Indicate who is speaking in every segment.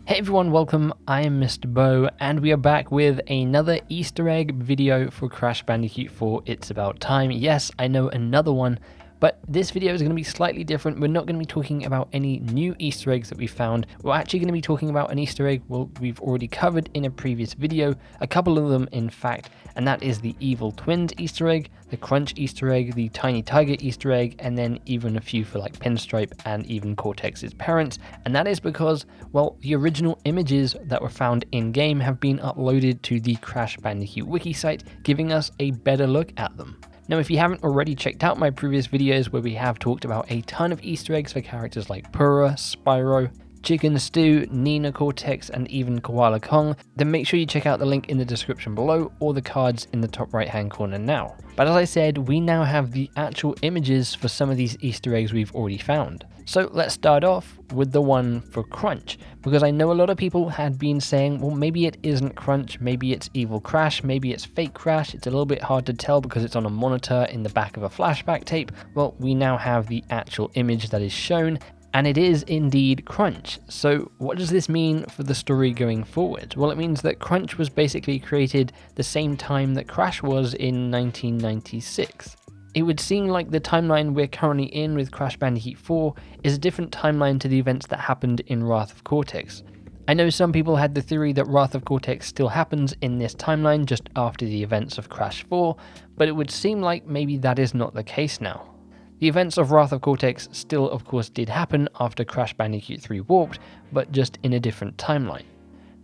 Speaker 1: Hey everyone, welcome. I am MisterBo, and we are back with another Easter egg video for Crash Bandicoot 4 It's About Time. Yes, I know, another one, but this video is going to be slightly different. We're not going to be talking about any new Easter eggs that we found. We're actually going to be talking about an Easter egg we've already covered in a previous video, a couple of them in fact, and that is the Evil Twins Easter egg, the Crunch Easter egg, the Tiny Tiger Easter egg, and then even a few for like Pinstripe and even Cortex's parents. And that is because, well, the original images that were found in-game have been uploaded to the Crash Bandicoot wiki site, giving us a better look at them. Now, if you haven't already checked out my previous videos where we have talked about a ton of Easter eggs for characters like Pura, Spyro, Chicken Stew, Nina Cortex, and even Koala Kong, then make sure you check out the link in the description below or the cards in the top right hand corner now. But as I said, we now have the actual images for some of these Easter eggs we've already found. So let's start off with the one for Crunch, because I know a lot of people had been saying, well, maybe it isn't Crunch, maybe it's Evil Crash, maybe it's fake Crash. It's a little bit hard to tell because it's on a monitor in the back of a flashback tape. Well, we now have the actual image that is shown, and it is indeed Crunch. So what does this mean for the story going forward? Well, it means that Crunch was basically created the same time that Crash was in 1996. It would seem like the timeline we're currently in with Crash Bandicoot 4 is a different timeline to the events that happened in Wrath of Cortex. I know some people had the theory that Wrath of Cortex still happens in this timeline just after the events of Crash 4, but it would seem like maybe that is not the case now. The events of Wrath of Cortex still of course did happen after Crash Bandicoot 3 Warped, but just in a different timeline.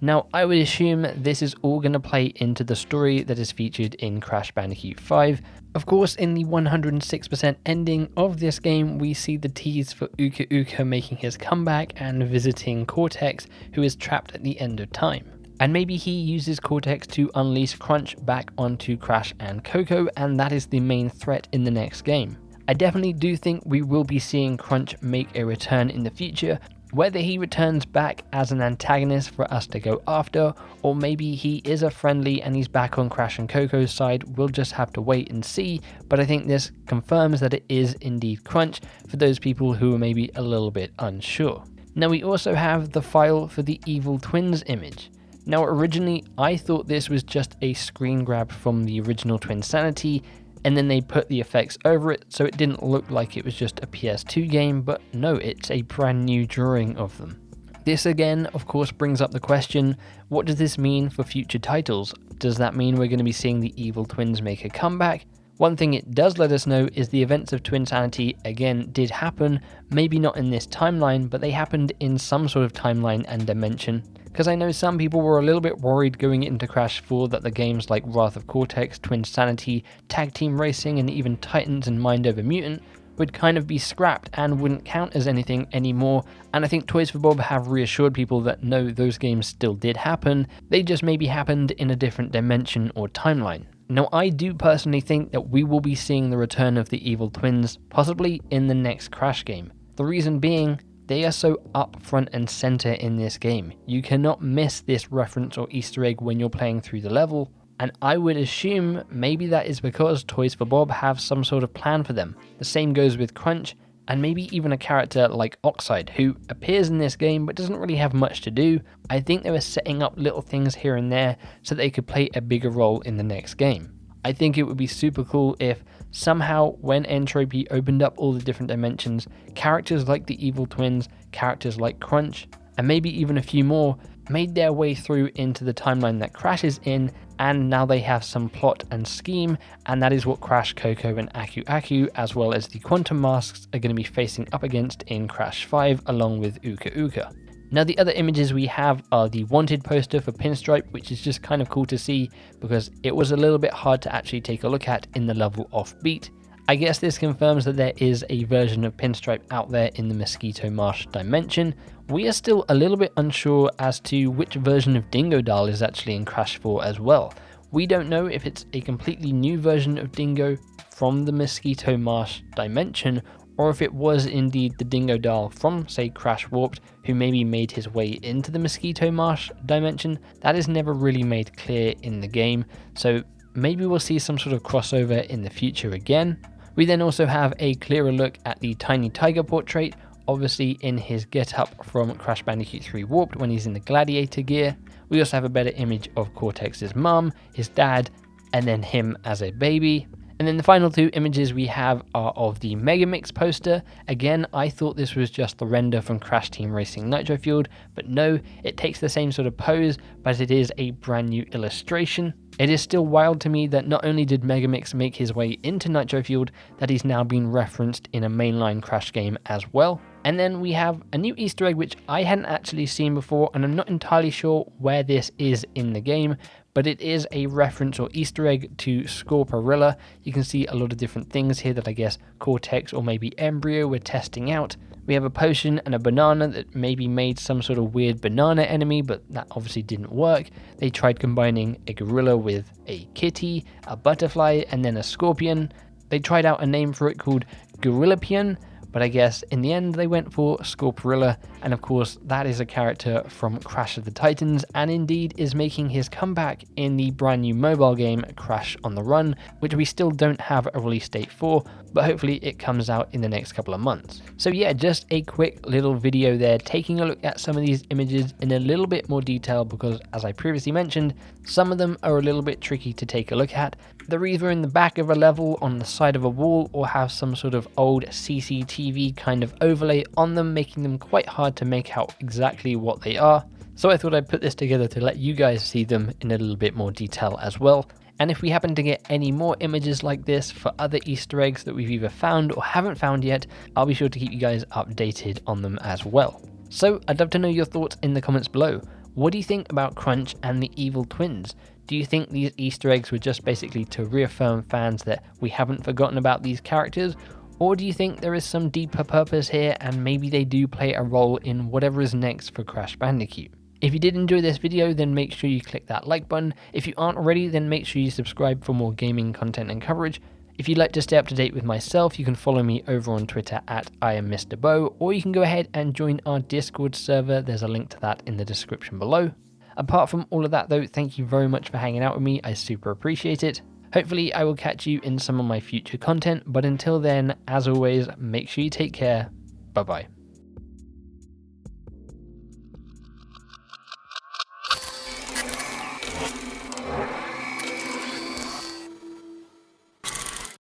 Speaker 1: Now, I would assume this is all going to play into the story that is featured in Crash Bandicoot 5. Of course, in the 106% ending of this game, we see the tease for Uka Uka making his comeback and visiting Cortex, who is trapped at the end of time. And maybe he uses Cortex to unleash Crunch back onto Crash and Coco, and that is the main threat in the next game. I definitely do think we will be seeing Crunch make a return in the future. Whether he returns back as an antagonist for us to go after, or maybe he is a friendly and he's back on Crash and Coco's side, we'll just have to wait and see, but I think this confirms that it is indeed Crunch for those people who are maybe a little bit unsure. Now, we also have the file for the Evil Twins image. Now, originally I thought this was just a screen grab from the original Twinsanity, and then they put the effects over it so it didn't look like it was just a PS2 game, but no, it's a brand new drawing of them. This again, of course, brings up the question, what does this mean for future titles? Does that mean we're going to be seeing the Evil Twins make a comeback? One thing it does let us know is the events of Twinsanity again did happen, maybe not in this timeline, but they happened in some sort of timeline and dimension. Because I know some people were a little bit worried going into Crash 4 that the games like Wrath of Cortex, Twinsanity, Tag Team Racing, and even Titans and Mind Over Mutant would kind of be scrapped and wouldn't count as anything anymore, and I think Toys for Bob have reassured people that no, those games still did happen, they just maybe happened in a different dimension or timeline. Now, I do personally think that we will be seeing the return of the Evil Twins, possibly in the next Crash game. The reason being, they are so up front and center in this game. You cannot miss this reference or Easter egg when you're playing through the level, and I would assume maybe that is because Toys for Bob have some sort of plan for them. The same goes with Crunch, and maybe even a character like Oxide, who appears in this game but doesn't really have much to do. I think they were setting up little things here and there so they could play a bigger role in the next game. I think it would be super cool if somehow when Entropy opened up all the different dimensions, characters like the Evil Twins, characters like Crunch, and maybe even a few more, made their way through into the timeline that Crash is in, and now they have some plot and scheme, and that is what Crash, Coco, and Aku Aku, as well as the Quantum Masks, are going to be facing up against in Crash 5 along with Uka Uka. Now, the other images we have are the Wanted poster for Pinstripe, which is just kind of cool to see because it was a little bit hard to actually take a look at in the level Offbeat. I guess this confirms that there is a version of Pinstripe out there in the Mosquito Marsh dimension. We are still a little bit unsure as to which version of Dingo Doll is actually in Crash 4 as well. We don't know if it's a completely new version of Dingo from the Mosquito Marsh dimension, or if it was indeed the Dingo Doll from, say, Crash Warped, who maybe made his way into the Mosquito Marsh dimension. That is never really made clear in the game, so maybe we'll see some sort of crossover in the future again. We then also have a clearer look at the Tiny Tiger portrait obviously in his get-up from Crash Bandicoot 3 Warped when he's in the gladiator gear. We also have a better image of Cortex's mum, his dad, and then him as a baby. And then the final two images we have are of the Megamix poster. Again, I thought this was just the render from Crash Team Racing Nitro Fueled, but no, it takes the same sort of pose, but it is a brand new illustration. It is still wild to me that not only did Megamix make his way into Nitro Fueled, that he's now been referenced in a mainline Crash game as well. And then we have a new Easter egg which I hadn't actually seen before, and I'm not entirely sure where this is in the game, but it is a reference or Easter egg to Scorporilla. You can see a lot of different things here that I guess Cortex or maybe Embryo were testing out. We have a potion and a banana that maybe made some sort of weird banana enemy, but that obviously didn't work. They tried combining a gorilla with a kitty, a butterfly, and then a scorpion. They tried out a name for it called Gorillapion, but I guess in the end they went for Scorporilla, and of course that is a character from Crash of the Titans, and indeed is making his comeback in the brand new mobile game Crash on the Run, which we still don't have a release date for, but hopefully it comes out in the next couple of months. So yeah, just a quick little video there taking a look at some of these images in a little bit more detail, because as I previously mentioned, some of them are a little bit tricky to take a look at. They're either in the back of a level, on the side of a wall, or have some sort of old CCTV kind of overlay on them, making them quite hard to make out exactly what they are. So I thought I'd put this together to let you guys see them in a little bit more detail as well. And if we happen to get any more images like this for other Easter eggs that we've either found or haven't found yet, I'll be sure to keep you guys updated on them as well. So I'd love to know your thoughts in the comments below. What do you think about Crunch and the Evil Twins? Do you think these Easter eggs were just basically to reaffirm fans that we haven't forgotten about these characters? Or do you think there is some deeper purpose here and maybe they do play a role in whatever is next for Crash Bandicoot? If you did enjoy this video, then make sure you click that like button. If you aren't already, then make sure you subscribe for more gaming content and coverage. If you'd like to stay up to date with myself, you can follow me over on Twitter at IamMisterBo, or you can go ahead and join our Discord server. There's a link to that in the description below. Apart from all of that though, thank you very much for hanging out with me. I super appreciate it. Hopefully I will catch you in some of my future content, but until then, as always, make sure you take care. Bye bye.